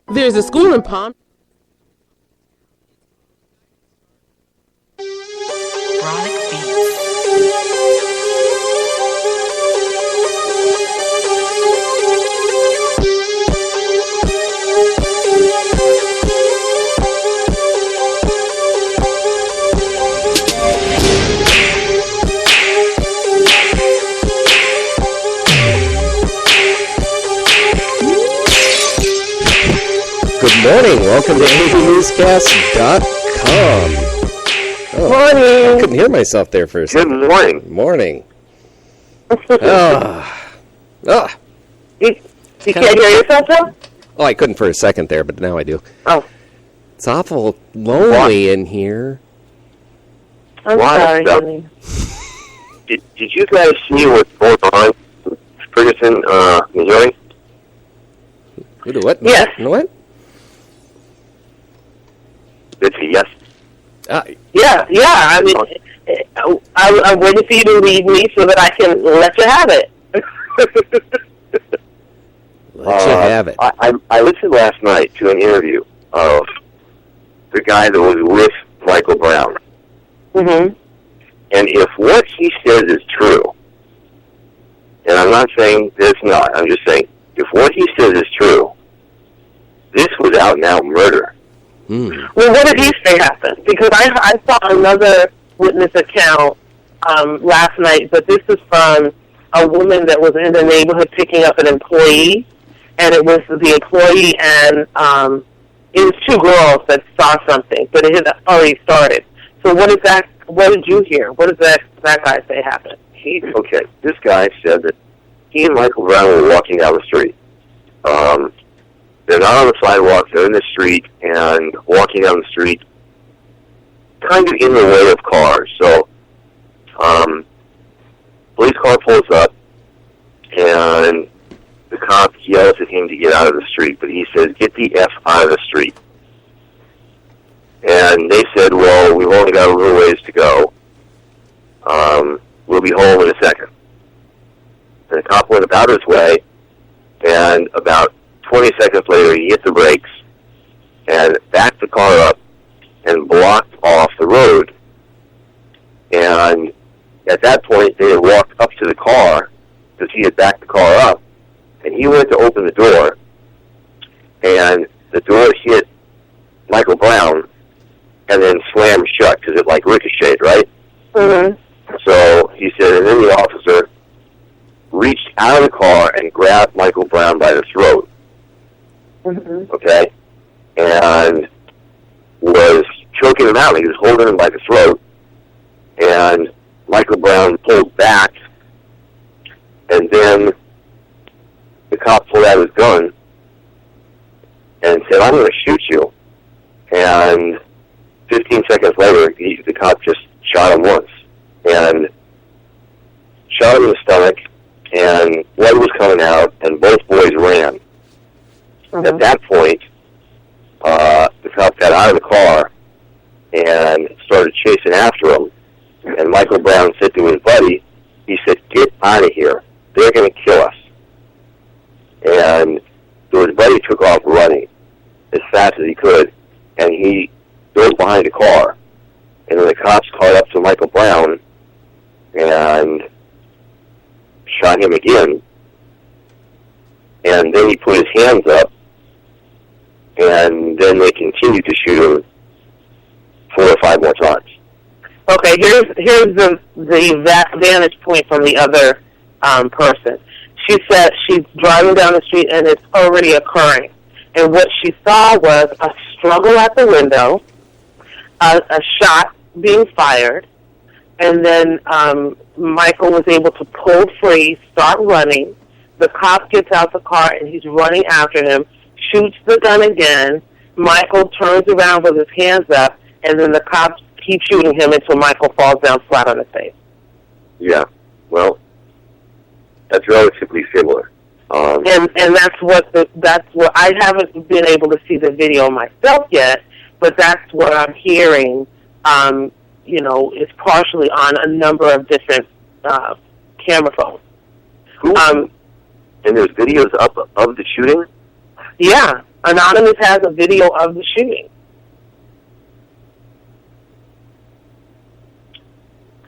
There's a school in Palm. Good morning. Welcome to AVNewsCast.com. Morning. I couldn't hear myself there for a second. Good morning. Morning. You can't hear yourself, Joe? Oh, I couldn't for a second there, but now I do. Oh. It's awful lonely in here. I'm sorry, honey. Did you guys see what's going on in Ferguson, Missouri? What? Yes. What? It's a yes. Yeah. I mean, I'm waiting for you to lead me so that I can let you have it. Let you have it. I listened last night to an interview of the guy that was with Michael Brown. Mm-hmm. And if what he says is true, and I'm not saying that it's not, I'm just saying, if what he says is true, this was out-and-out murder. Mm. Well, what did he say happened? Because I saw another witness account last night, but this is from a woman that was in the neighborhood picking up an employee, and it was the employee and it was two girls that saw something, but it had already started. So what is that? What did you hear? What does that guy say happened? Okay, this guy said that he and Michael Brown were walking down the street. They're not on the sidewalk, they're in the street, and walking down the street, kind of in the way of cars. So, police car pulls up, and the cop yells at him to get out of the street, but he says, "Get the F out of the street." And they said, "Well, we've only got a little ways to go. We'll be home in a second." And the cop went about his way, and about 20 seconds later, he hit the brakes and backed the car up and blocked off the road. And at that point, they had walked up to the car because he had backed the car up, and he went to open the door, and the door hit Michael Brown and then slammed shut because it, like, ricocheted, right? Mm-hmm. So he said, and then the officer reached out of the car and grabbed Michael Brown by the throat. Mm-hmm. Okay? And was choking him out. He was holding him by the throat. And Michael Brown pulled back. And then the cop pulled out his gun and said, "I'm going to shoot you." And 15 seconds later, the cop just shot him once. And shot him in the stomach, and blood was coming out, and both boys ran. Mm-hmm. At that point, the cop got out of the car and started chasing after him. And Michael Brown said to his buddy, he said, "Get out of here. They're going to kill us." And so his buddy took off running as fast as he could, and he dove behind the car. And then the cops caught up to Michael Brown and shot him again. And then he put his hands up, and then they continued to shoot him 4 or 5 more times. Okay, here's the vantage point from the other person. She said she's driving down the street and it's already occurring. And what she saw was a struggle at the window, a shot being fired, and then Michael was able to pull free, start running. The cop gets out the car and he's running after him, shoots the gun again. Michael turns around with his hands up, and then the cops keep shooting him until Michael falls down flat on his face. Yeah, well, that's relatively similar. And that's what I haven't been able to see the video myself yet, but that's what I'm hearing. Is partially on a number of different camera phones. And there's videos up of the shooting? Yeah. Anonymous has a video of the shooting.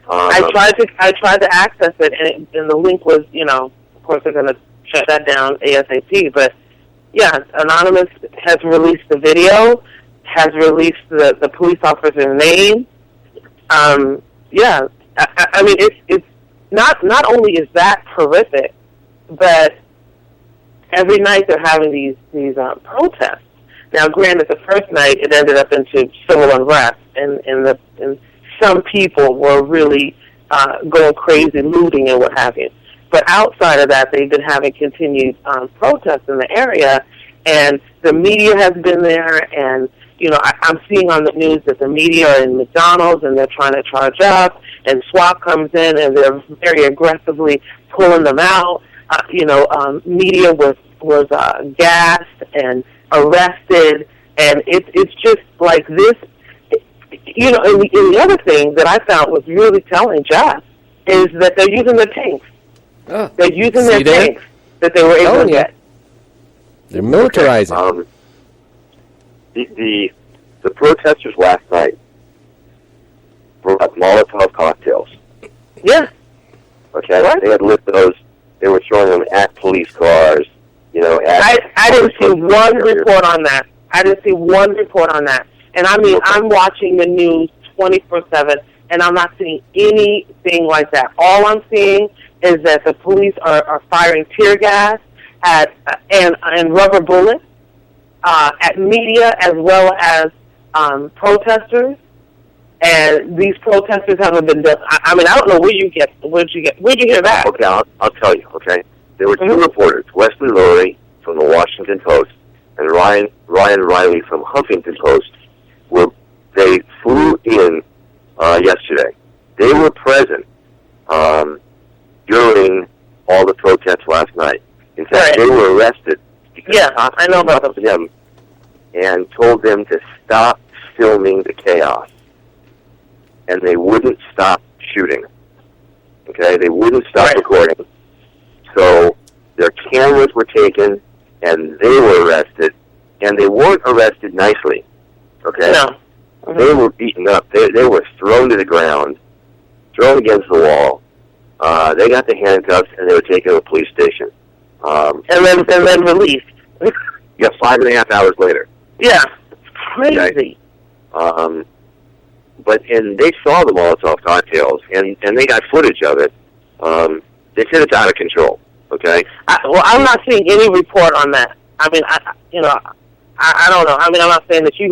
I tried to access it, and the link was, of course they're going to shut that down ASAP. But yeah, Anonymous has released the video, has released the police officer's name. Yeah, I mean it's not only is that horrific, but every night they're having these protests. Now, granted, the first night it ended up into civil unrest, and some people were really going crazy, looting and what have you. But outside of that, they've been having continued protests in the area, and the media has been there. And I'm seeing on the news that the media are in McDonald's and they're trying to charge up, and SWAT comes in and they're very aggressively pulling them out. Media was gassed and arrested, and it's just like this. And the other thing that I found was really telling, Jeff, is that they're using the tanks. Oh, they're using their tanks that they were able to get. They're militarizing. The protesters last night brought Molotov cocktails. Yeah. Okay. What? They had lit those. They were throwing them at police cars. I didn't see one report on that. I didn't see one report on that. And I mean, I'm watching the news 24/7, and I'm not seeing anything like that. All I'm seeing is that the police are firing tear gas and rubber bullets at media as well as protesters. And these protesters haven't been done. I mean, I don't know where'd you hear that? Okay, I'll tell you. Okay, there were two reporters, Wesley Lurie from the Washington Post and Ryan Riley from Huffington Post. They flew in yesterday. They were present during all the protests last night. In fact, they were arrested because cops I know about them and told them to stop filming the chaos. And they wouldn't stop shooting. Okay, they wouldn't stop recording. So their cameras were taken, and they were arrested, and they weren't arrested nicely. Okay, no. Mm-hmm. They were beaten up. They were thrown to the ground, thrown against the wall. They got the handcuffs, and they were taken to a police station. And then released. Yeah, 5.5 hours later. Yeah, it's crazy. Okay. And they saw the Molotov cocktails, and they got footage of it. They said it's out of control. Okay. I'm not seeing any report on that. I mean, I don't know. I mean, I'm not saying that you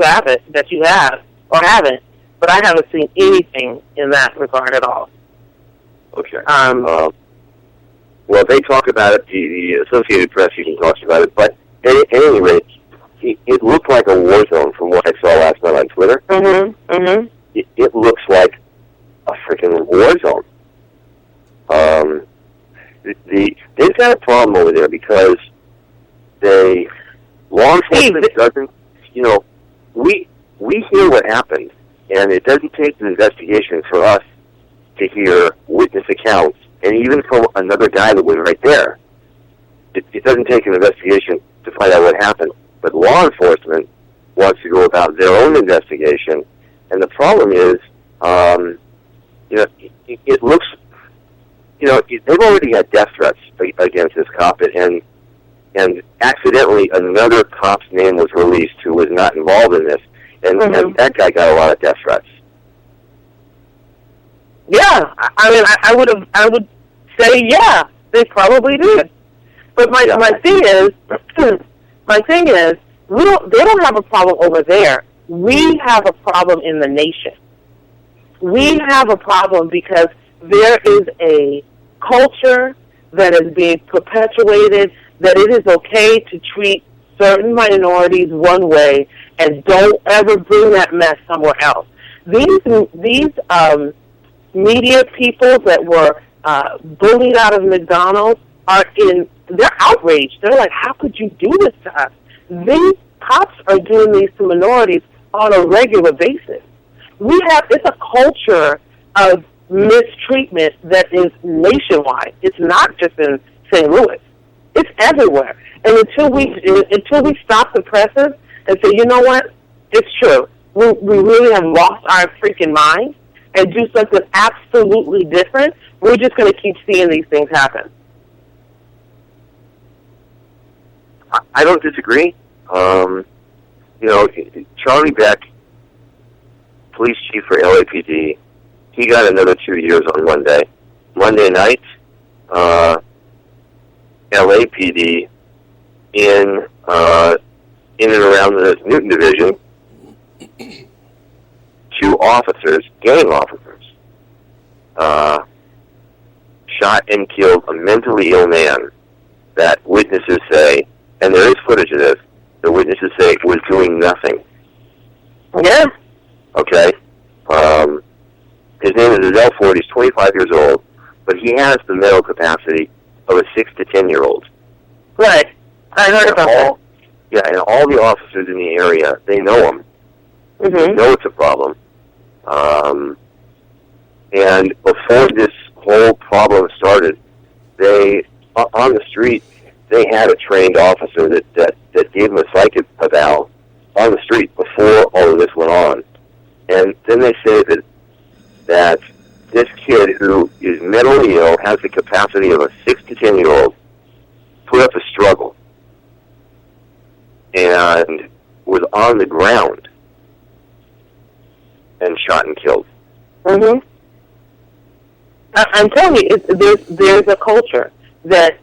have or haven't, but I haven't seen anything in that regard at all. Okay. Well, they talk about it. The Associated Press even talks about it. But at any rate, it looked like a war zone from what I saw last night on Twitter. Mm-hmm. Mm-hmm. It looks like a freaking war zone. They've got a problem over there because law enforcement doesn't, we hear what happened, and it doesn't take an investigation for us to hear witness accounts, and even from another guy that was right there. It doesn't take an investigation to find out what happened, but law enforcement wants to go about their own investigation, and the problem is, it looks, they've already had death threats against this cop, and accidentally another cop's name was released who was not involved in this, and that guy got a lot of death threats. Yeah, I mean, I would say, yeah, they probably did. But my thing is, they don't have a problem over there. We have a problem in the nation. We have a problem because there is a culture that is being perpetuated that it is okay to treat certain minorities one way and don't ever bring that mess somewhere else. These media people that were bullied out of McDonald's they're outraged. They're like, how could you do this to us? These cops are doing these to minorities on a regular basis. It's a culture of mistreatment that is nationwide. It's not just in St. Louis. It's everywhere. And until we stop the presses and say, you know what, it's true. We really have lost our freaking mind and do something absolutely different, we're just going to keep seeing these things happen. I don't disagree. Charlie Beck, police chief for LAPD, he got another 2 years on Monday. Monday night, LAPD in and around the Newton Division, 2 officers, gang officers, shot and killed a mentally ill man that witnesses say, and there is footage of this, the witnesses say was doing nothing. Yeah. Okay. His name is Adele Ford. He's 25 years old, but he has the mental capacity of a 6 to 10-year-old. Right. I heard about that. Yeah, and all the officers in the area, they know him. Mm-hmm. They know it's a problem. And before this whole problem started, on the street, they had a trained officer that gave him a psych eval on the street before all of this went on. And then they say that this kid who is mentally ill, has the capacity of a 6 to 10-year-old, put up a struggle and was on the ground and shot and killed. Mm-hmm. I'm telling you, there's a culture that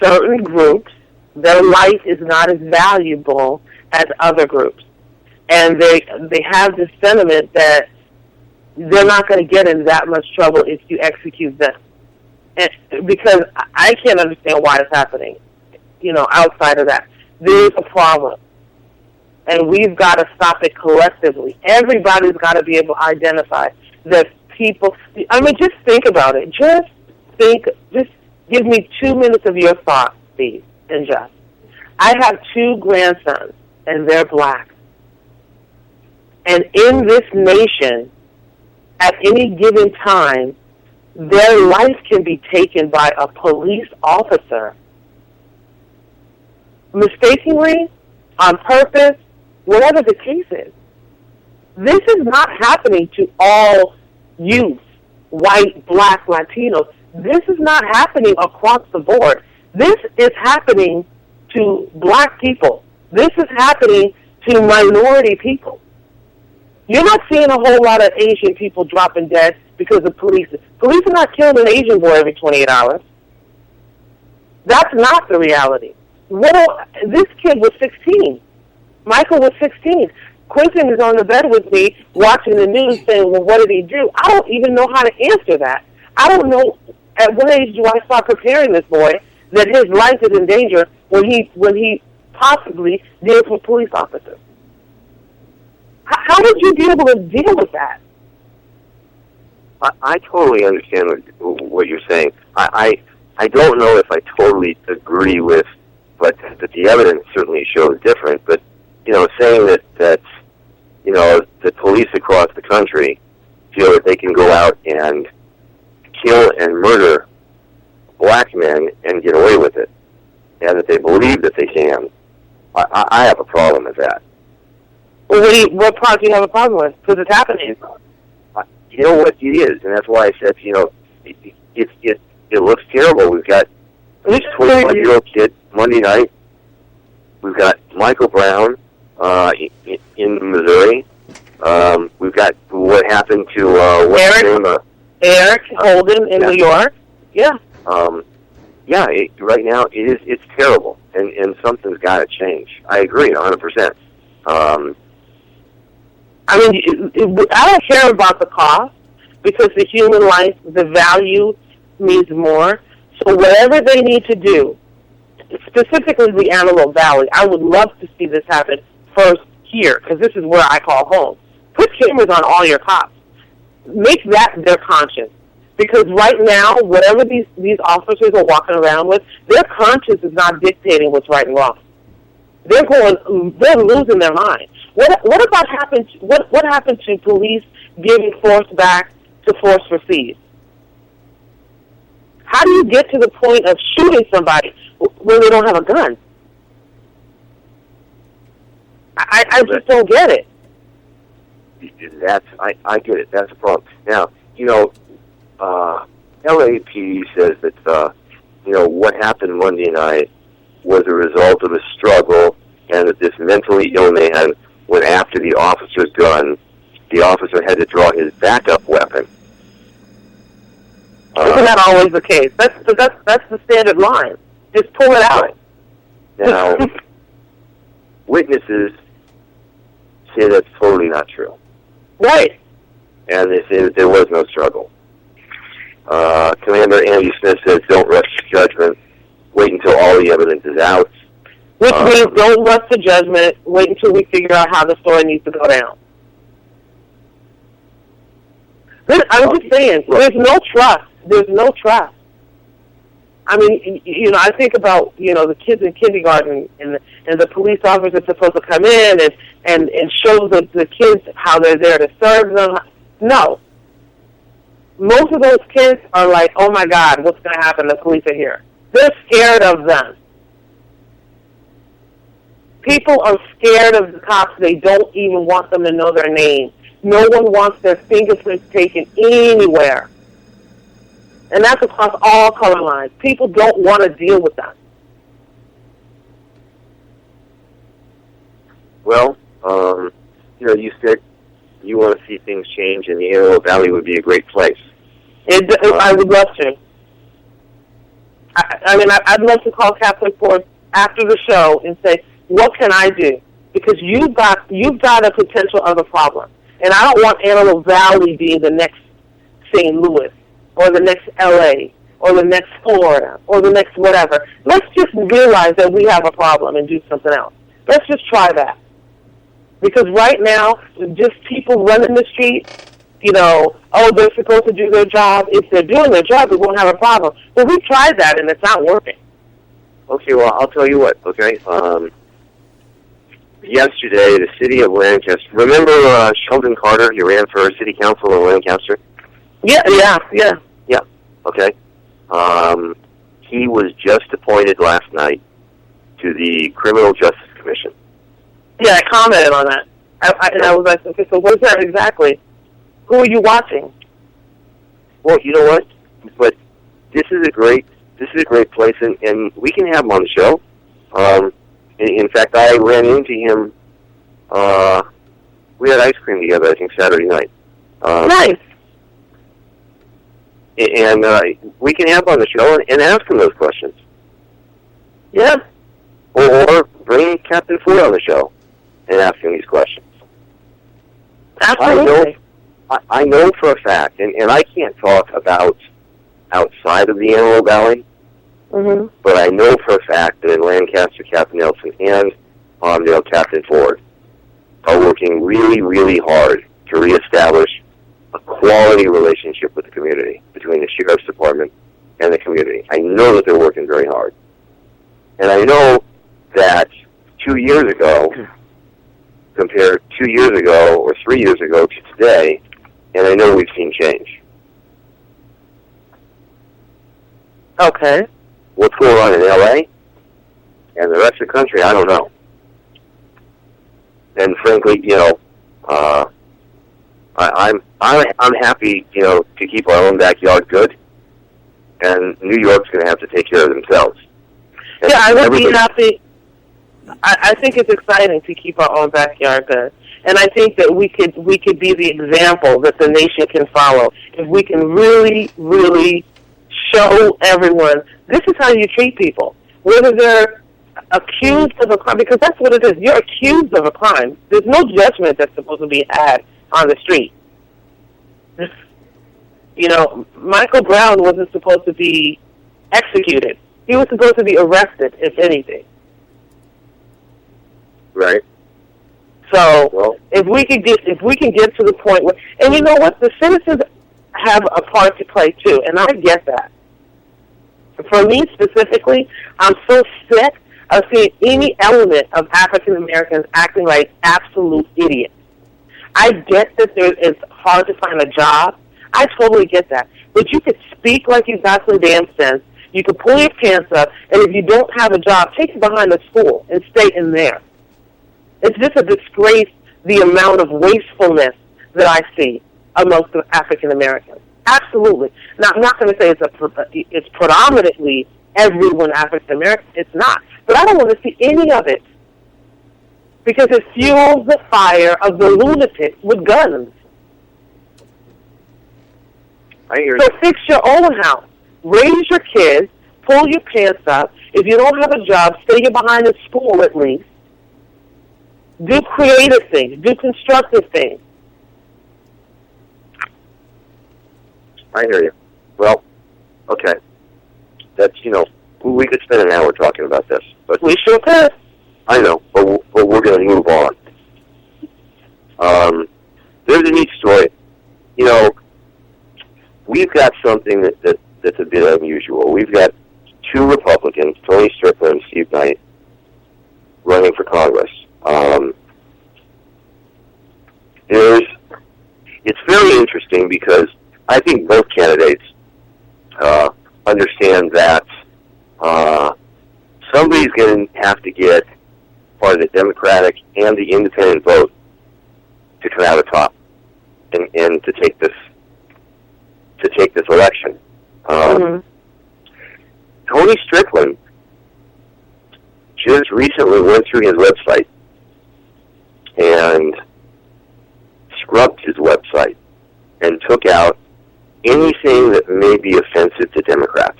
certain groups, their life is not as valuable as other groups. And they have this sentiment that they're not going to get in that much trouble if you execute them. And because I can't understand why it's happening, outside of that. There's a problem. And we've got to stop it collectively. Everybody's got to be able to identify that people, just think about it. Just give me 2 minutes of your thoughts, Steve and Jeff. I have 2 grandsons, and they're black. And in this nation, at any given time, their life can be taken by a police officer. Mistakenly, on purpose, whatever the case is. This is not happening to all youth, white, black, Latinos. This is not happening across the board. This is happening to black people. This is happening to minority people. You're not seeing a whole lot of Asian people dropping dead because of police. Police are not killing an Asian boy every 28 hours. That's not the reality. Well, this kid was 16. Michael was 16. Quentin is on the bed with me watching the news saying, well, what did he do? I don't even know how to answer that. I don't know at what age do I start preparing this boy that his life is in danger when he possibly deals with police officers. How would you be able to deal with that? I totally understand what you're saying. I don't know if I totally agree with, but the evidence certainly shows different. But saying that the police across the country feel that they can go out and kill and murder black men and get away with it, and that they believe that they can, I have a problem with that. Well, what part do you have a problem with? Because it's happening. You know what it is, and that's why I said, it looks terrible. We've got this 25-year-old kid Monday night. We've got Michael Brown in Missouri. We've got what happened to Eric Holden in New York. Yeah. Right now it's terrible, and something's got to change. I agree 100%. I don't care about the cost because the human life, the value means more. So whatever they need to do, specifically the Antelope Valley, I would love to see this happen first here because this is where I call home. Put cameras on all your cops. Make that their conscience. Because right now, whatever these officers are walking around with, their conscience is not dictating what's right and wrong. They're losing their mind. What happened to police giving force back to force received? How do you get to the point of shooting somebody when they don't have a gun? I just don't get it. I get it. That's the problem. Now, LAPD says that what happened Monday night was a result of a struggle, and that this mentally ill man went after the officer's gun. The officer had to draw his backup weapon. Isn't that always the case? That's the standard line. Just pull it out. Now, witnesses say that's totally not true. Right. And they say that there was no struggle. Commander Andy Smith says, don't rush to judgment. Wait until all the evidence is out. Which means don't rush to judgment. Wait until we figure out how the story needs to go down. I'm just saying, there's no trust. There's no trust. I mean, I think about, the kids in kindergarten and the police officers supposed to come in and show the kids how they're there to serve them. No. Most of those kids are like, oh, my God, what's going to happen? The police are here. They're scared of them. People are scared of the cops. They don't even want them to know their name. No one wants their fingerprints taken anywhere. And that's across all color lines. People don't want to deal with that. Well, you said you want to see things change, and the Antelope Valley would be a great place. I would love to. I'd love to call Catholic Force after the show and say, what can I do? Because you've got a potential of a problem. And I don't want Antelope Valley being the next St. Louis or the next L.A. or the next Florida or the next whatever. Let's just realize that we have a problem and do something else. Let's just try that. Because right now, just people running the street, they're supposed to do their job. If they're doing their job, we won't have a problem. But we tried that, and it's not working. Okay, well, I'll tell you what, okay? Yesterday, the city of Lancaster, remember Sheldon Carter? He ran for city council in Lancaster? Yeah, okay. He was just appointed last night to the Criminal Justice Commission. Yeah, I commented on that. I was like, okay, so what is that exactly? Who are you watching? Well, you know what? But this is a great place, and we can have him on the show. In fact, I ran into him. We had ice cream together, I think, Saturday night. Nice. And we can have him on the show and ask him those questions. Yeah. Or bring Captain Ford on the show and ask him these questions. Absolutely. I know for a fact, and I can't talk about outside of the Antelope Valley, but I know for a fact that in Lancaster, Captain Nelson and Palmdale, Captain Ford are working really, really hard to reestablish a quality relationship with the community, between the Sheriff's Department and the community. I know that they're working very hard. And I know that 2 years ago, compared 2 years ago or 3 years ago to today, and I know we've seen change. Okay. What's going on in L.A. and the rest of the country, I don't know. And frankly, I'm happy, to keep our own backyard good, and New York's going to have to take care of themselves. And yeah, I would be happy. I think it's exciting to keep our own backyard good, and I think that we could be the example that the nation can follow if we can really, really show everyone this is how you treat people, whether they're accused of a crime, because that's what it is. You're accused of a crime. There's no judgment that's supposed to be had on the street. Michael Brown wasn't supposed to be executed. He was supposed to be arrested, if anything. Right. So if we can get to the point where, and you know what, the citizens have a part to play too, and I get that. For me specifically, I'm so sick of seeing any element of African Americans acting like absolute idiots. I get that it's hard to find a job. I totally get that. but you could speak like you got some damn sense. You could pull your pants up, and if you don't have a job, take it behind the school and stay in there. It's just a disgrace, the amount of wastefulness that I see amongst the African Americans. Absolutely. Now, I'm not going to say it's predominantly everyone African American. It's not. But I don't want to see any of it because it fuels the fire of the lunatics with guns. I hear So you. fix your own house. Raise your kids. Pull your pants up. If you don't have a job, stay behind the school at least. Do creative things. Do constructive things. I hear you. Well, okay. That's, we could spend an hour talking about this. But We sure could. I know, but we're going to move on. There's a neat story. We've got something that's a bit unusual. We've got two Republicans, Tony Strickland and Steve Knight, running for Congress. It's very interesting because I think both candidates understand that somebody's going to have to get part of the Democratic and the Independent vote to come out of top and to take this election. Tony Strickland just recently went through his website and scrubbed his website and took out anything that may be offensive to Democrats.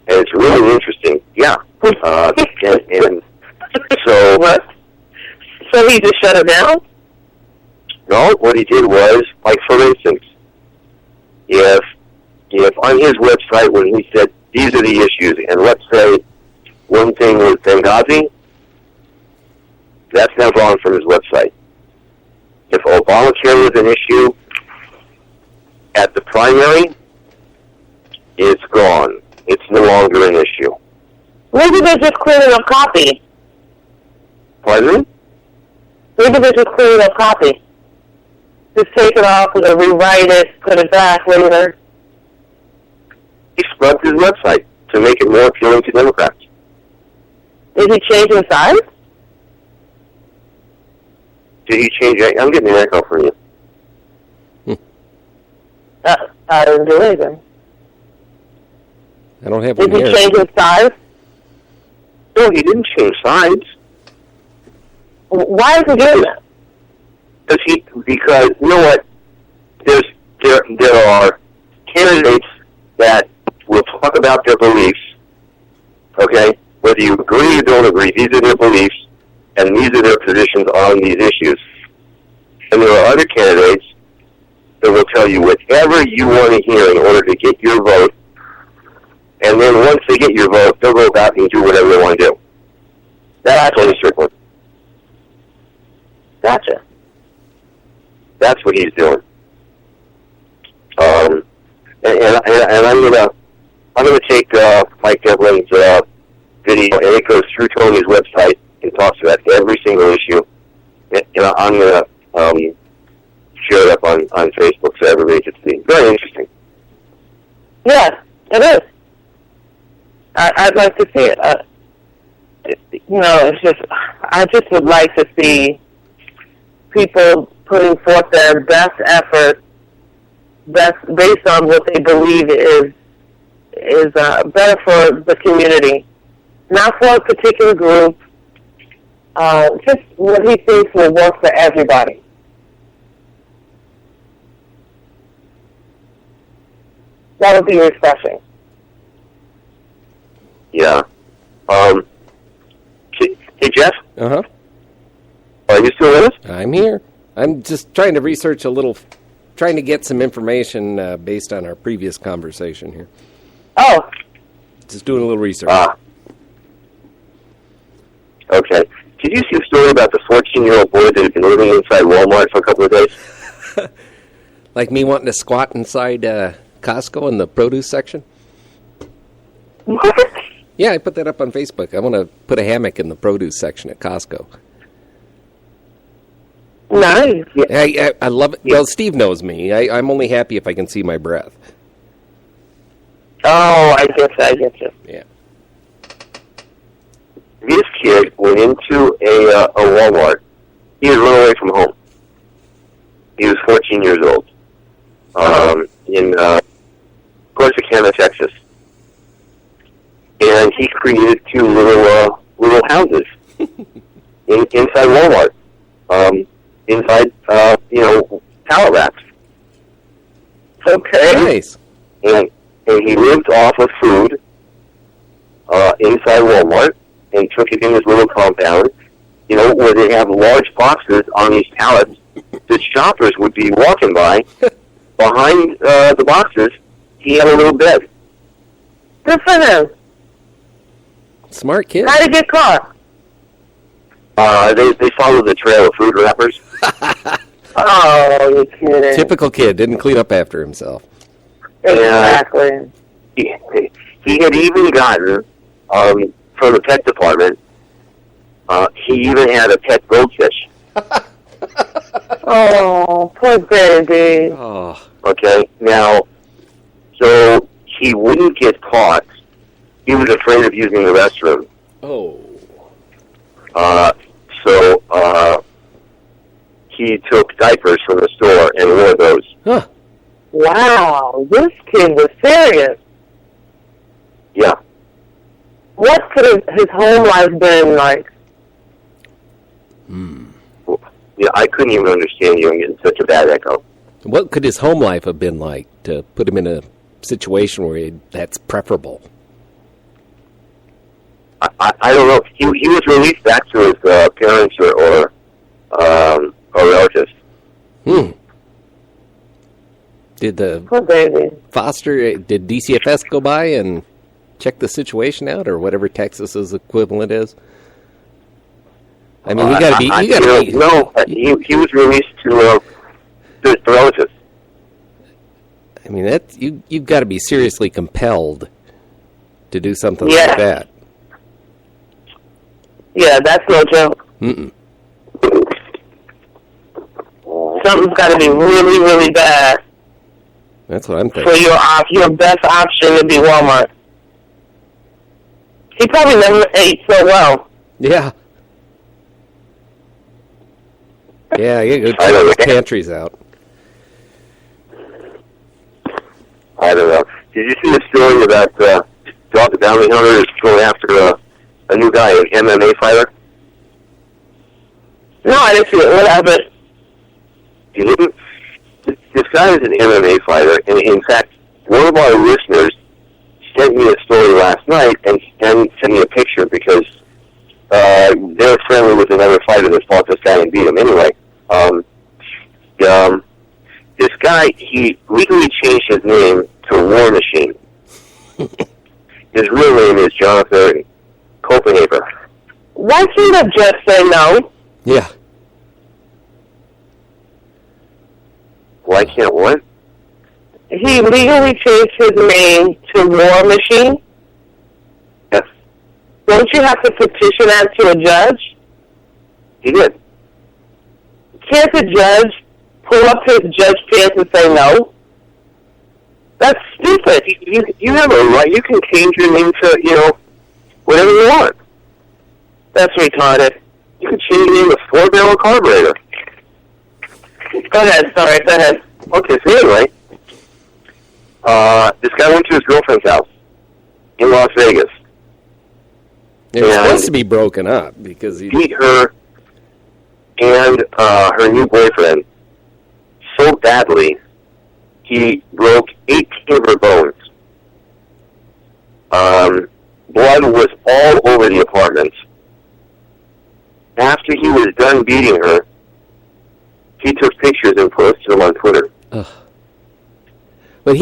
And it's really interesting. Yeah. And so... What? So he just shut it down? No, what he did was, like, for instance, if on his website when he said, these are the issues, and let's say one thing was Benghazi, that's now gone from his website. If Obamacare was an issue at the primary, it's gone. It's no longer an issue. Maybe they're just cleaning up copy. Pardon me? Maybe they're just cleaning up copy. Just take it off and then rewrite it, put it back later. He scrubbed his website to make it more appealing to Democrats. Is he changing size? Did he change it? I'm getting an echo from you. I didn't do anything. I don't have Is one he here. changing size? No, he didn't change sides. Why is he doing that? Because you know what? There are candidates that will talk about their beliefs, okay? Whether you agree or don't agree, these are their beliefs, and these are their positions on these issues. And there are other candidates that will tell you whatever you want to hear in order to get your vote, and then once they get your vote, they'll go back and do whatever they want to do. That's Tony Strickland. Gotcha. That's what he's doing. And I'm gonna take Mike Devlin's video, and it goes through Tony's website and talks about every single issue. And I'm gonna share it up on Facebook so everybody can see. Very interesting. Yeah, it is. I'd like to see it. It's just, I just would like to see people putting forth their best effort, based on what they believe is better for the community, not for a particular group. Just what he thinks will work for everybody. That would be refreshing. Yeah. Hey, Jeff? Uh-huh. Are you still with us? I'm here. I'm just trying to research trying to get some information based on our previous conversation here. Oh. Just doing a little research. Okay. Did you see a story about the 14-year-old boy that had been living inside Walmart for a couple of days? Like me wanting to squat inside Costco in the produce section? What? Yeah, I put that up on Facebook. I want to put a hammock in the produce section at Costco. Nice. I love it. Well, Steve knows me. I'm only happy if I can see my breath. Oh, I get you. Yeah. This kid went into a Walmart. He was running away from home. He was 14 years old. In Corsicana, Texas. And he created two little houses inside Walmart. Inside, pallet racks. Okay. Nice. And he lived off of food inside Walmart and took it in his little compound, where they have large boxes on these pallets that shoppers would be walking by. Behind the boxes, he had a little bed. Good for him. Smart kid. How did he get caught? They followed the trail of food wrappers. Oh, you're kidding. Typical kid. Didn't clean up after himself. Exactly. He had even gotten, from the pet department, he even had a pet goldfish. Oh, poor baby. Oh. Okay, now, so he wouldn't get caught. He was afraid of using the restroom. Oh. So he took diapers from the store and wore those. Huh. Wow, this kid was serious. Yeah. What could his home life been like? Yeah, I couldn't even understand you. I'm getting such a bad echo. What could his home life have been like to put him in a situation where that's preferable? I don't know. He was released back to his parents or relatives. Did the Poor baby. did DCFS go by and check the situation out, or whatever Texas's equivalent is? I mean, you got to be. No, he was released to his relatives. I mean, that you've got to be seriously compelled to do something Yeah. like that. Yeah, that's no joke. Mm-mm. Something's got to be really, really bad That's what I'm for thinking. your best option to be Walmart. He probably never ate so well. Yeah. Yeah, you go I don't know. check the pantries out. I don't know. Did you see the story about Dog the Bounty Hunter is going after a new guy, an MMA fighter? No, I didn't see it. What happened? You didn't? This guy is an MMA fighter, and in fact, one of our listeners sent me a story last night and sent me a picture because they're friendly with another fighter that fought this guy and beat him anyway. This guy, he legally changed his name to War Machine. His real name is Jonathan Copenhagen. Why can't the judge say no? Yeah. Why can't what? He legally changed his name to War Machine. Yes, Don't you have to petition that to a judge? he did. Can't the judge pull up his judge pants and say no? That's stupid. You have a right. You can change your name to, whatever you want. That's retarded. You can change your name to 4-barrel carburetor. Go ahead. Sorry. Go ahead. Okay, so anyway, this guy went to his girlfriend's house in Las Vegas. It was And supposed to be broken up because he beat her and her new boyfriend so badly, he broke 18 of her bones. Blood was all over the apartment. After he was done beating her, he took pictures and posted them on Twitter. But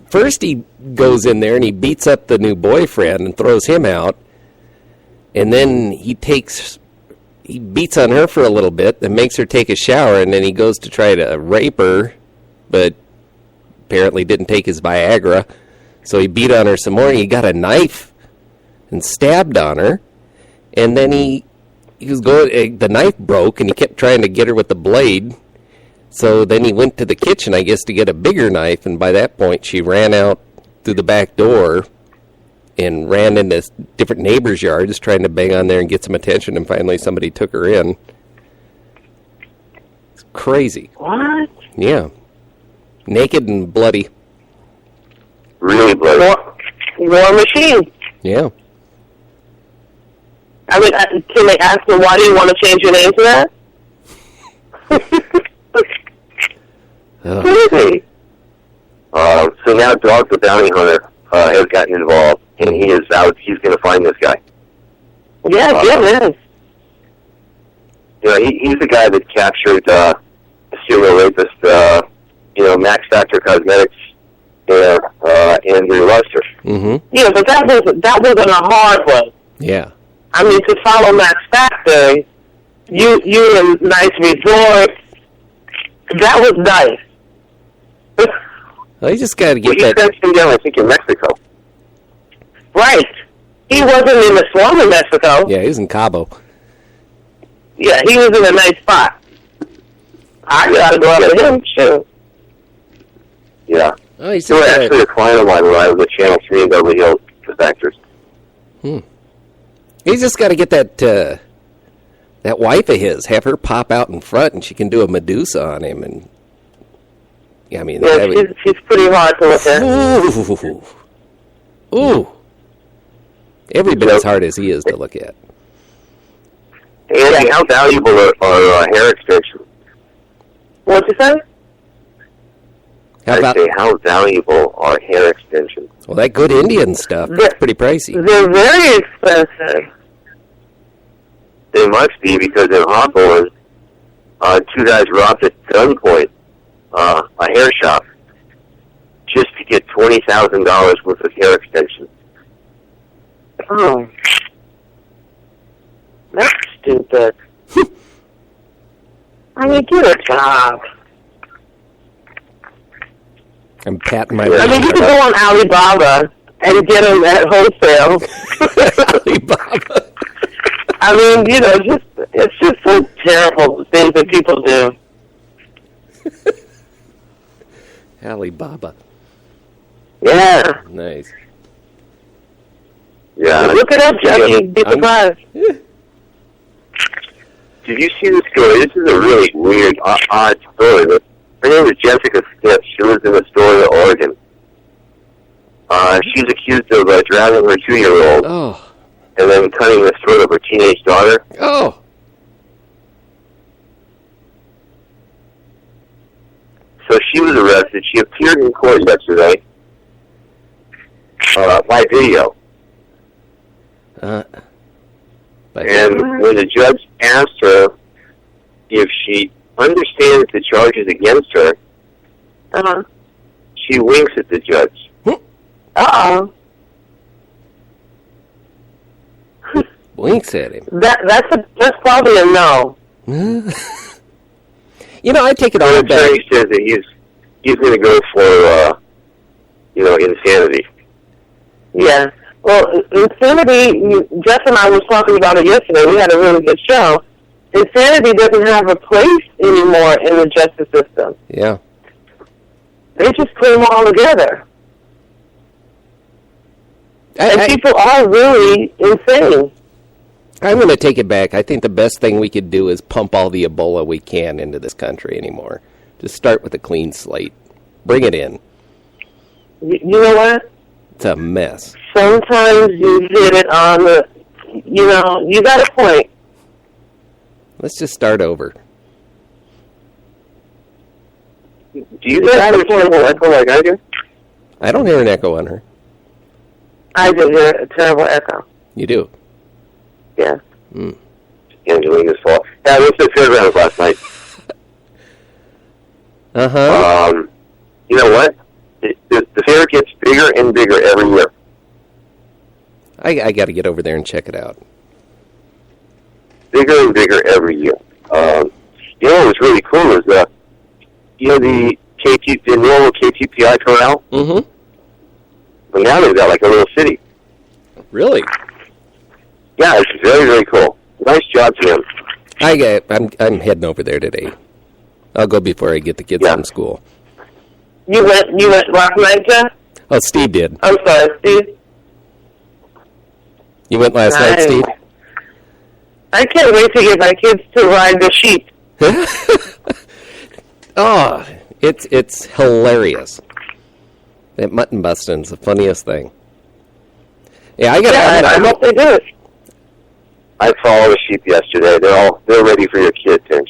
first he goes in there and he beats up the new boyfriend and throws him out, and then he beats on her for a little bit, then makes her take a shower, and then he goes to try to rape her, but apparently didn't take his Viagra, so he beat on her some more. He got a knife and stabbed on her, and then he he was going. The knife broke, and he kept trying to get her with the blade. So then he went to the kitchen, I guess, to get a bigger knife, and by that point, she ran out through the back door and ran into different neighbors' yards trying to bang on there and get some attention, and finally somebody took her in. It's crazy. What? Yeah. Naked and bloody. Really bloody. War machine. Yeah. I mean, can they ask them, why do you want to change your name to that? Crazy. So now Dog the Bounty Hunter has gotten involved, and he is out. He's going to find this guy. Yes, it is. You know, he's the guy that captured a serial rapist, Max Factor Cosmetics, Andrew Luster. Mm-hmm. Yeah, but that wasn't a hard one. Yeah. I mean, to follow Max Factor, you and Nice Resort, that was nice. Well, you just got to get He that. sent him down, I think, in Mexico. Right. He wasn't in the slum in Mexico. Yeah, he was in Cabo. Yeah, he was in a nice spot. I got to go out with him, too. Yeah. Oh, he's They were just actually a client of mine when I was at Channel 3 in Beverly Hills, the Factors. He's just got to get that wife of his, have her pop out in front, and she can do a Medusa on him. And yeah, I mean, Yeah, she's pretty hard to look at. Ooh, every bit as hard as he is to look at. Andy, how valuable are hair extensions? What'd you say? How about? I say, how valuable are hair extensions? Well, that good Indian stuff, that's pretty pricey. They're very expensive. They must be, because in Hawthorne, two guys robbed at gunpoint a hair shop just to get $20,000 worth of hair extensions. Oh. That's stupid. I mean, get a job. I'm patting my. I mean, you can go on Alibaba and get them at wholesale. Alibaba. I mean, it's just so terrible things that people do. Alibaba. Yeah. Nice. Yeah. Look it up, Jackie. You'd be surprised. Did you see the story? This is a really weird, odd story. But her name is Jessica Smith. She lives in Astoria, Oregon. She's accused of drowning her 2-year-old and then cutting the throat of her teenage daughter. Oh. So she was arrested. She appeared in court yesterday by video. And when the judge asked her if she understands the charges against her, she winks at the judge. Uh-oh. Winks at him. That's probably a no. I take it all The back. attorney says that he's going to go for, insanity. Yeah. Well, insanity, Jeff and I were talking about it yesterday. We had a really good show. Insanity doesn't have a place anymore in the justice system. Yeah. They just put them all together. And people are really insane. I'm going to take it back. I think the best thing we could do is pump all the Ebola we can into this country anymore. Just start with a clean slate. Bring it in. You know what? It's a mess. Sometimes you hit it on the, you got a point. Let's just start over. Do you guys have a terrible echo like I do? I don't hear an echo on her. I do hear a terrible echo. You do? Yeah. Angelina's fault. Yeah, I went to the fairgrounds last night. You know what? The fair gets bigger and bigger every year. I got to get over there and check it out. Bigger and bigger every year. What was really cool is the normal KTPI corral. Mm-hmm. But now they've got like a little city. Really? Yeah, it's very, very cool. Nice job to him. I'm heading over there today. I'll go before I get the kids from school. You went last night, Jeff? Oh, Steve did. I'm sorry, Steve. You went last night, Steve? I can't wait to get my kids to ride the sheep. Oh, it's hilarious. That mutton busting's the funniest thing. Yeah, I hope they do it. I saw all the sheep yesterday. They're ready for your kid, Tim.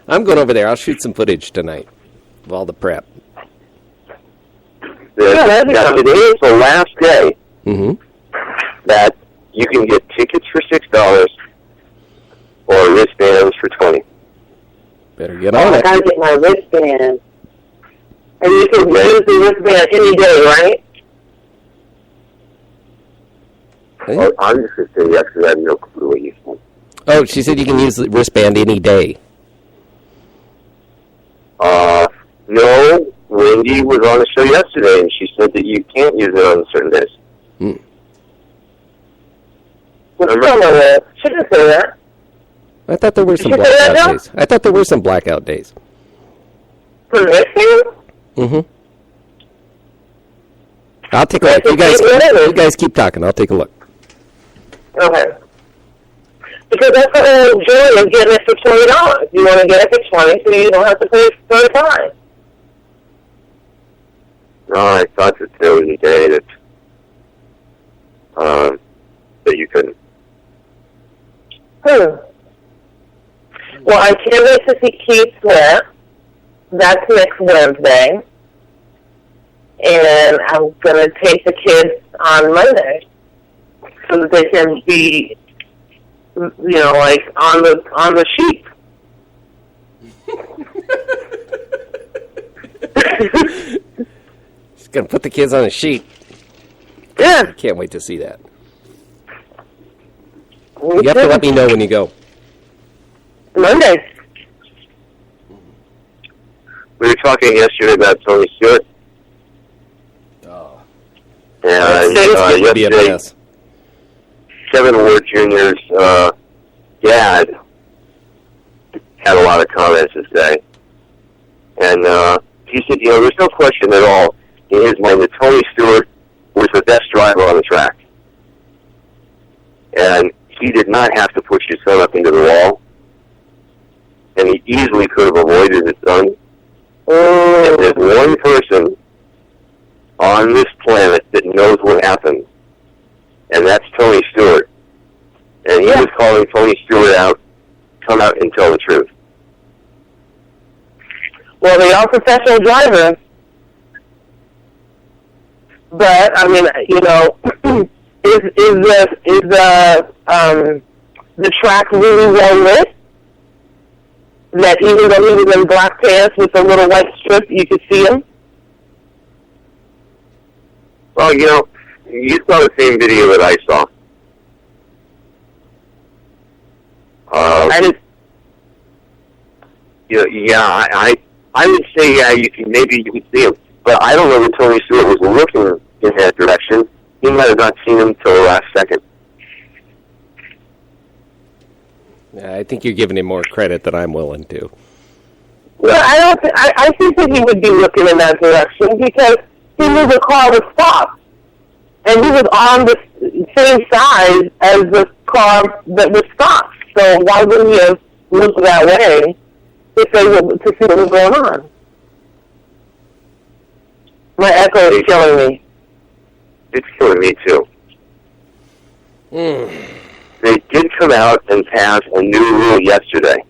I'm going over there. I'll shoot some footage tonight of all the prep. Today is the last day that you can get tickets for $6 or wristbands for $20. Better get on it. I gotta get my wristband. And you can use the wristband any day, right? Well, I'm just going to say yes because I have no clue what you said. Oh, she said you can use the wristband any day. No, Wendy was on the show yesterday, and she said that you can't use it on certain days. She didn't say that. I thought there were some blackout days. I thought there were some blackout days. For wristband? I'll take a look. You guys keep talking. I'll take a look. Okay. Because that's what I'm doing is getting it for $20. You want to get it for $20 so you don't have to pay $35. No, I thought that there was a day that you couldn't. Well, I can't wait to see Keith Sweat. That's next Wednesday. And I'm going to take the kids on Monday so that they can be, like on the sheep. She's going to put the kids on a sheet. Yeah. Can't wait to see that. You have to let me know when you go. Monday. We were talking yesterday about Tony Stewart. Oh. And yesterday, Kevin Ward Jr.'s dad had a lot of comments to say. And he said, there's no question at all in his mind that Tony Stewart was the best driver on the track. And he did not have to push his son up into the wall. And he easily could have avoided his son. And there's one person on this planet that knows what happened, and that's Tony Stewart. And he was calling Tony Stewart out, come out and tell the truth. Well, they are professional drivers. But, I mean, is the track really well lit? That even though he was in black pants with a little white strip, you could see him? Well, you saw the same video that I saw. I would say, you could see him. But I don't know that Tony Stewart was looking in that direction. He might have not seen him till the last second. Yeah, I think you're giving him more credit than I'm willing to. Well, I think that he would be looking in that direction because he knew the car was stopped. And he was on the same side as the car that was stopped. So why wouldn't he have looked that way to see what was going on? My echo is killing me. It's killing me, too. They did come out and pass a new rule yesterday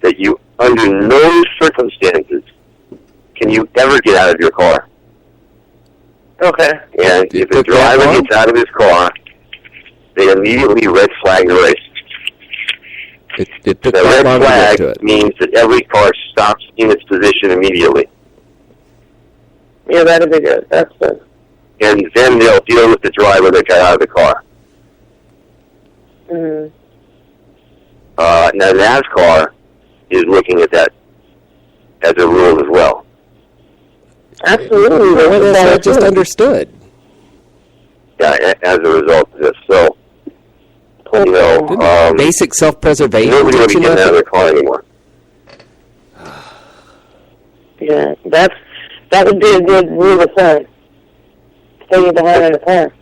that you, under no circumstances, can you ever get out of your car. Okay. And if a driver gets out of his car, they immediately red flag the race. The red flag means that every car stops in its position immediately. Yeah, that'd be good. That's good. And then they'll deal with the driver that got out of the car. Mm-hmm. Now, NASCAR is looking at that as a rule as well. Absolutely. What is that just understood? as a result of this. So, you know, basic self-preservation. Nobody will be getting out of their car anymore. Yeah, that would be a good rule of thumb. Stay behind in the car.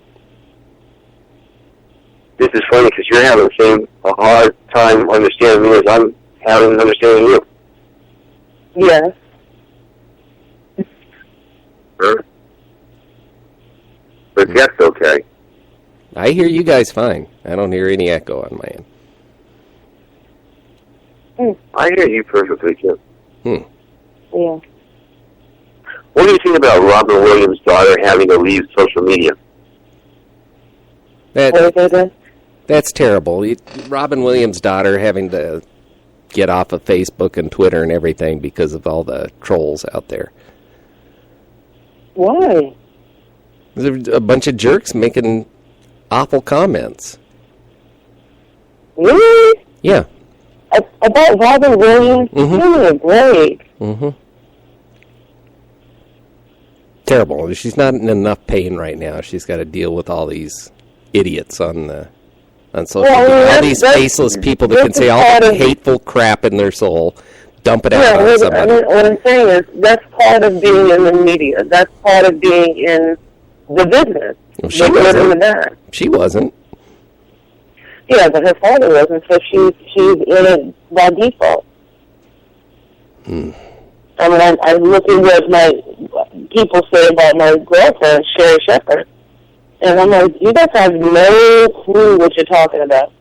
This is funny because you're having a hard time understanding me as I'm having understanding you. Yes. Sure. But that's okay. I hear you guys fine. I don't hear any echo on my end. I hear you perfectly, too. Yeah. What do you think about Robin Williams' daughter having to leave social media? That's terrible. Robin Williams' daughter having to get off of Facebook and Twitter and everything because of all the trolls out there. Why? There's a bunch of jerks making awful comments. Really? Yeah. About Robin Williams? Give me a break. Terrible. She's not in enough pain right now. She's got to deal with all these idiots on social media. All these faceless people that can say all the hateful crap in their soul, dump it out on somebody. What I'm saying is that's part of being in the media. That's part of being in the business. Well, she wasn't. Yeah, but her father wasn't, so she's in it by default. I mean, I look at what my people say about my girlfriend, Sherry Shepherd, and I'm like, you guys have no clue what you're talking about.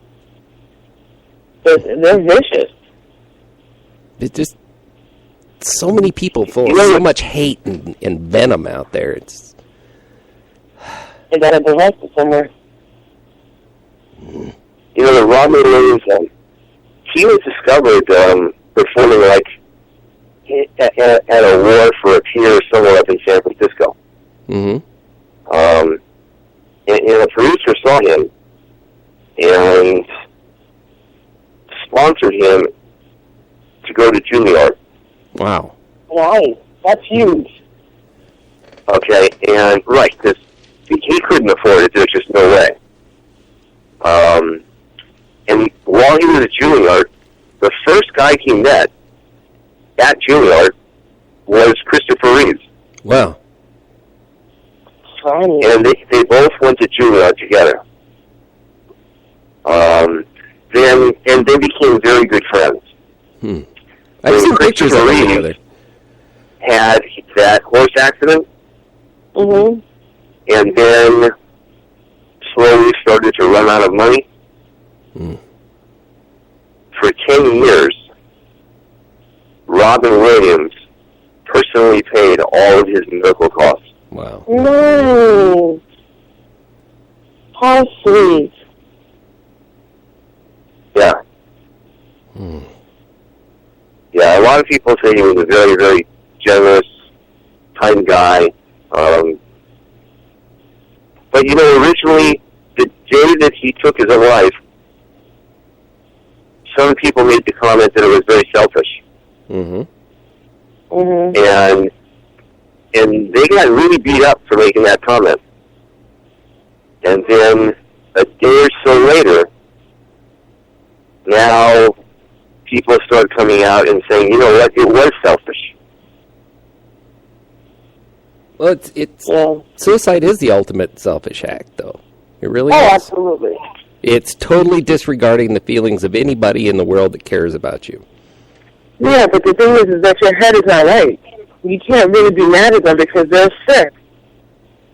They're vicious. It's just so many people full of so much hate and venom out there. They gotta be arrested somewhere. You know, the Robin Williams, he was discovered performing like at a war for a pier somewhere up in San Francisco. And a producer saw him and sponsored him to go to Juilliard. Wow. Nice. That's huge. Okay, and right, because he couldn't afford it. There's just no way. And while he was at Juilliard, the first guy he met at Juilliard was Christopher Reeves. Wow. Funny. And they both went to Juilliard together. Then they became very good friends. I've seen pictures of them together. Had that horse accident. And then slowly started to run out of money. For 10 years, Robin Williams personally paid all of his medical costs. Wow. No. How sweet. Yeah. Yeah, a lot of people say he was a very, very generous, kind guy. But, you know, originally, the day that he took his own life, some people made the comment that it was very selfish. And they got really beat up for making that comment. And then a day or so later, now people start coming out and saying, you know what, it was selfish. Well, suicide is the ultimate selfish act, though. It really is. Oh, absolutely. It's totally disregarding the feelings of anybody in the world that cares about you. Yeah, but the thing is that your head is not right. You can't really be mad at them because they're sick.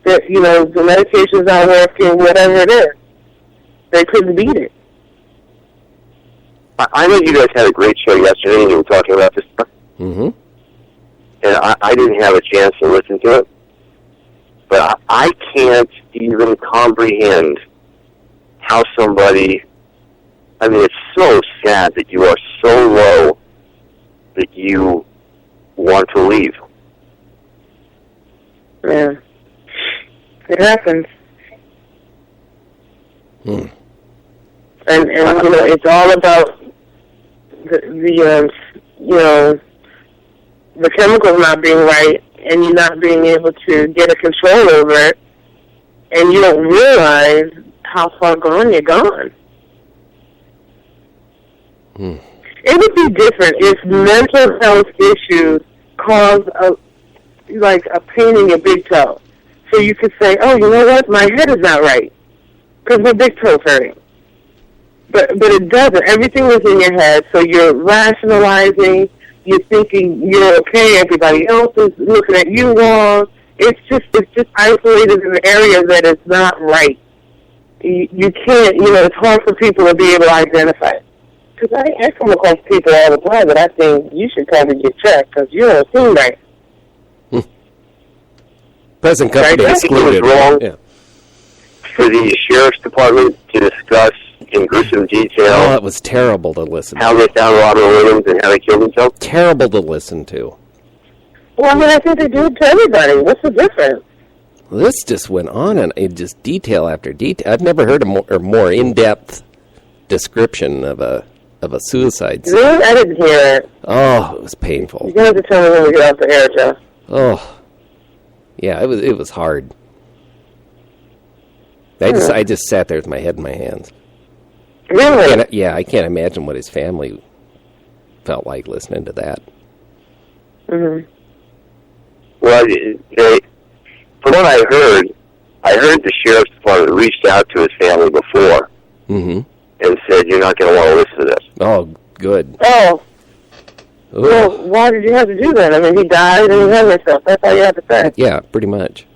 That, you know, the medication's not working, whatever it is. They couldn't beat it. I know you guys had a great show yesterday and you were talking about this stuff. And I didn't have a chance to listen to it. But I can't even comprehend how somebody... I mean, it's so sad that you are so low that you want to leave. Yeah. It happens. And you know, it's all about the you know, the chemicals not being right and you not being able to get a control over it. and you don't realize how far gone you're gone. It would be different if mental health issues caused a pain in your big toe. So you could say, oh, you know what, my head is not right because my big toe's hurting. But it doesn't. Everything is in your head, so you're rationalizing, you're thinking you're okay, everybody else is looking at you wrong. It's just isolated in an area that is not right. You can't, it's hard for people to be able to identify it. Because I come across people all the time that I think you should come and get checked because you don't seem right. Present company excluded. It was wrong for the sheriff's department to discuss in gruesome detail. Oh, it was terrible to listen to. How they found Robert Williams and how they killed themselves. Terrible to listen to. Well, I mean, I think they do it to everybody. What's the difference? This just went on and just detail after detail. I've never heard a more in-depth description of a suicide scene. Really? I didn't hear it. Oh, it was painful. You're going to have to tell me when we get off the air, Jeff. Oh, yeah, it was hard. I just sat there with my head in my hands. Really? I can't imagine what his family felt like listening to that. Mm-hmm. Well, from what I heard the sheriff's department reached out to his family before and said, you're not going to want to listen to this. Oh, good. Oh. Ooh. Well, why did you have to do that? I mean, he died and he hung himself. That's all you have to say. Yeah, pretty much.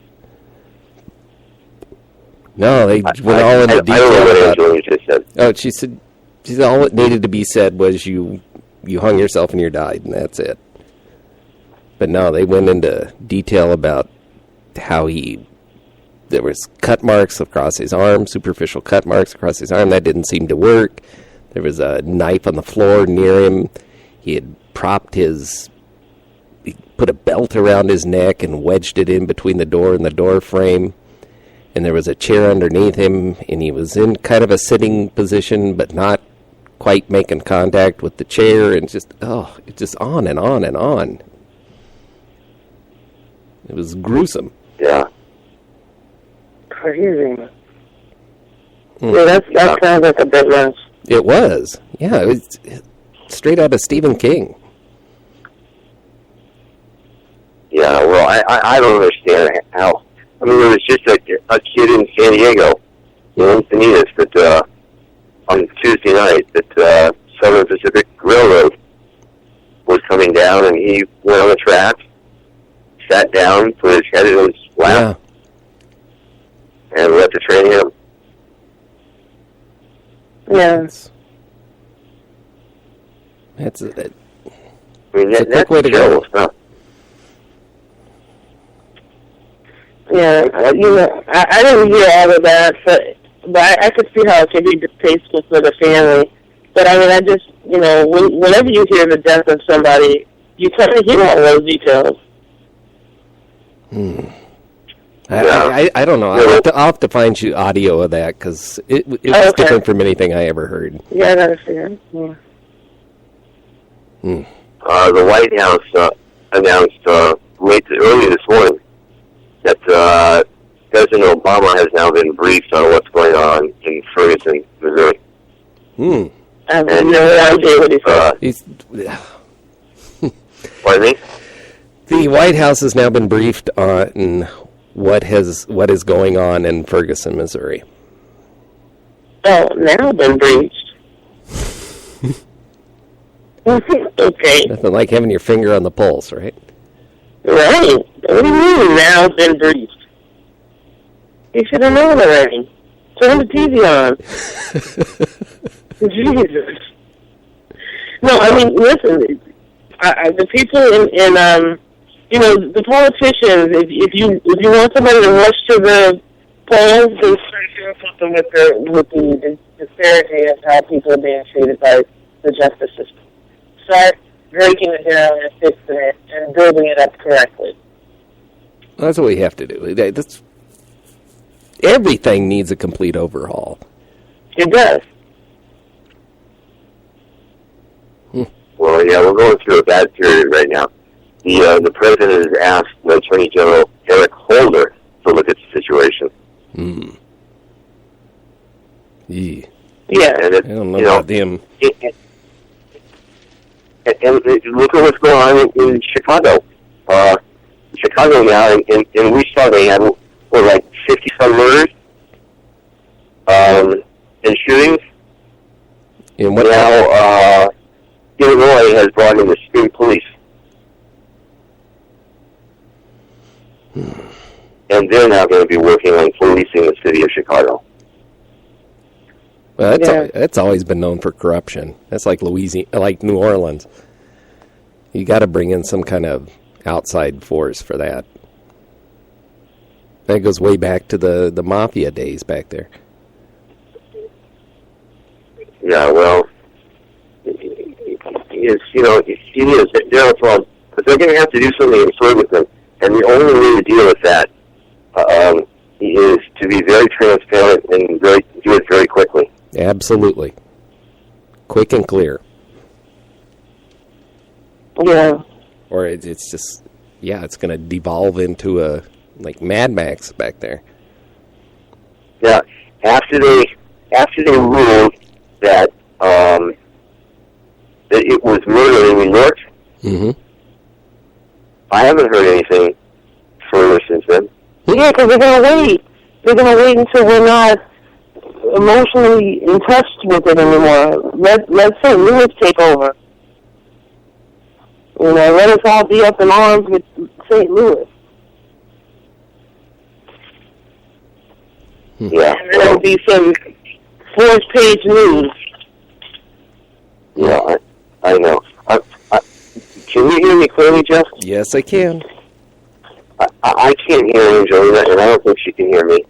No, they went all into detail. I don't know what Angelina just said. Oh, she said all that needed to be said was you hung yourself and you died, and that's it. But no, they went into detail about how there was cut marks across his arm, superficial cut marks across his arm. That didn't seem to work. There was a knife on the floor near him. He had he put a belt around his neck and wedged it in between the door and the door frame. And there was a chair underneath him, and he was in kind of a sitting position, but not quite making contact with the chair, and it's just on and on and on. It was gruesome. Yeah. Crazy. Yeah, that sounds like a bit much. It was. Yeah, it was straight out of Stephen King. Yeah, well, I don't understand how. I mean, there was just a kid in San Diego, in Encinitas, that on Tuesday night, that Southern Pacific Railroad was coming down, and he went on the track, sat down, put his head in his lap, and let the train hit him. Yeah. That's it. I mean, that's terrible stuff. Yeah, I didn't hear all of that, but I could see how it could be distasteful for the family. But I mean, I just, whenever you hear the death of somebody, you kind of hear all those details. I don't know. I'll have to find you audio of that, because it was different from anything I ever heard. Yeah, I understand. Yeah. The White House announced early this morning that President Obama has now been briefed on what's going on in Ferguson, Missouri. I have no idea what he said. Pardon me? The White House has now been briefed on what is going on in Ferguson, Missouri. Oh, now been breached. Okay. Nothing like having your finger on the pulse, right? Right. What do you mean now been breached? You should have known already. Turn the TV on. Jesus. No, I mean, listen. The people in the politicians. If you want somebody to rush to the polls, then start doing something with the disparity of how people are being treated by the justice system. Start breaking it down and fixing it and building it up correctly. That's what we have to do. Everything needs a complete overhaul. It does. Well, yeah, we're going through a bad period right now. The president has asked Attorney General Eric Holder to look at the situation. Yeah. And it, I don't know about them. And look at what's going on in Chicago. Chicago now, and we saw they had, like 50-some murders and shootings. And what now, Illinois has brought in the state police. And they're now going to be working on policing the city of Chicago. Well, that's always been known for corruption. That's like like New Orleans. You got to bring in some kind of outside force for that. That goes way back to the mafia days back there. Yeah, well, it is. They're a problem. But they're going to have to do something absurd with them. And the only way to deal with that is to be very transparent and do it very quickly. Absolutely. Quick and clear. Yeah. Or it's just, it's going to devolve into a, like Mad Max back there. Yeah, after they ruled that that it was murder in New York, I haven't heard anything further since then. Yeah, because they're going to wait. They're going to wait until we're not emotionally in touch with it anymore. Let St. Louis take over. Let us all be up in arms with St. Louis. Yeah. And there'll be some fourth-page news. Yeah, I know. Can you hear me clearly, Jeff? Yes, I can. I can't hear Angelina, and I don't think she can hear me.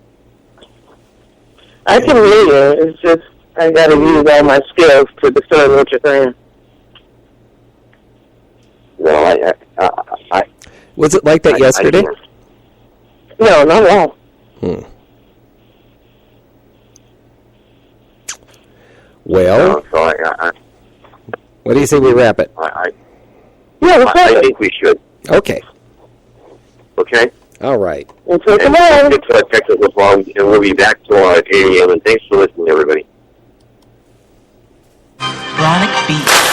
I can hear you. It's just I got to use all my skills to discern what you're saying. No, I Was it like that yesterday? No, not at all. Well, what do you say we wrap it? I think we should. Okay. Okay? All right. Until tomorrow. Fix our technical problems, and we'll be back tomorrow at 8 a.m. And thanks for listening, everybody. Chronic Beat.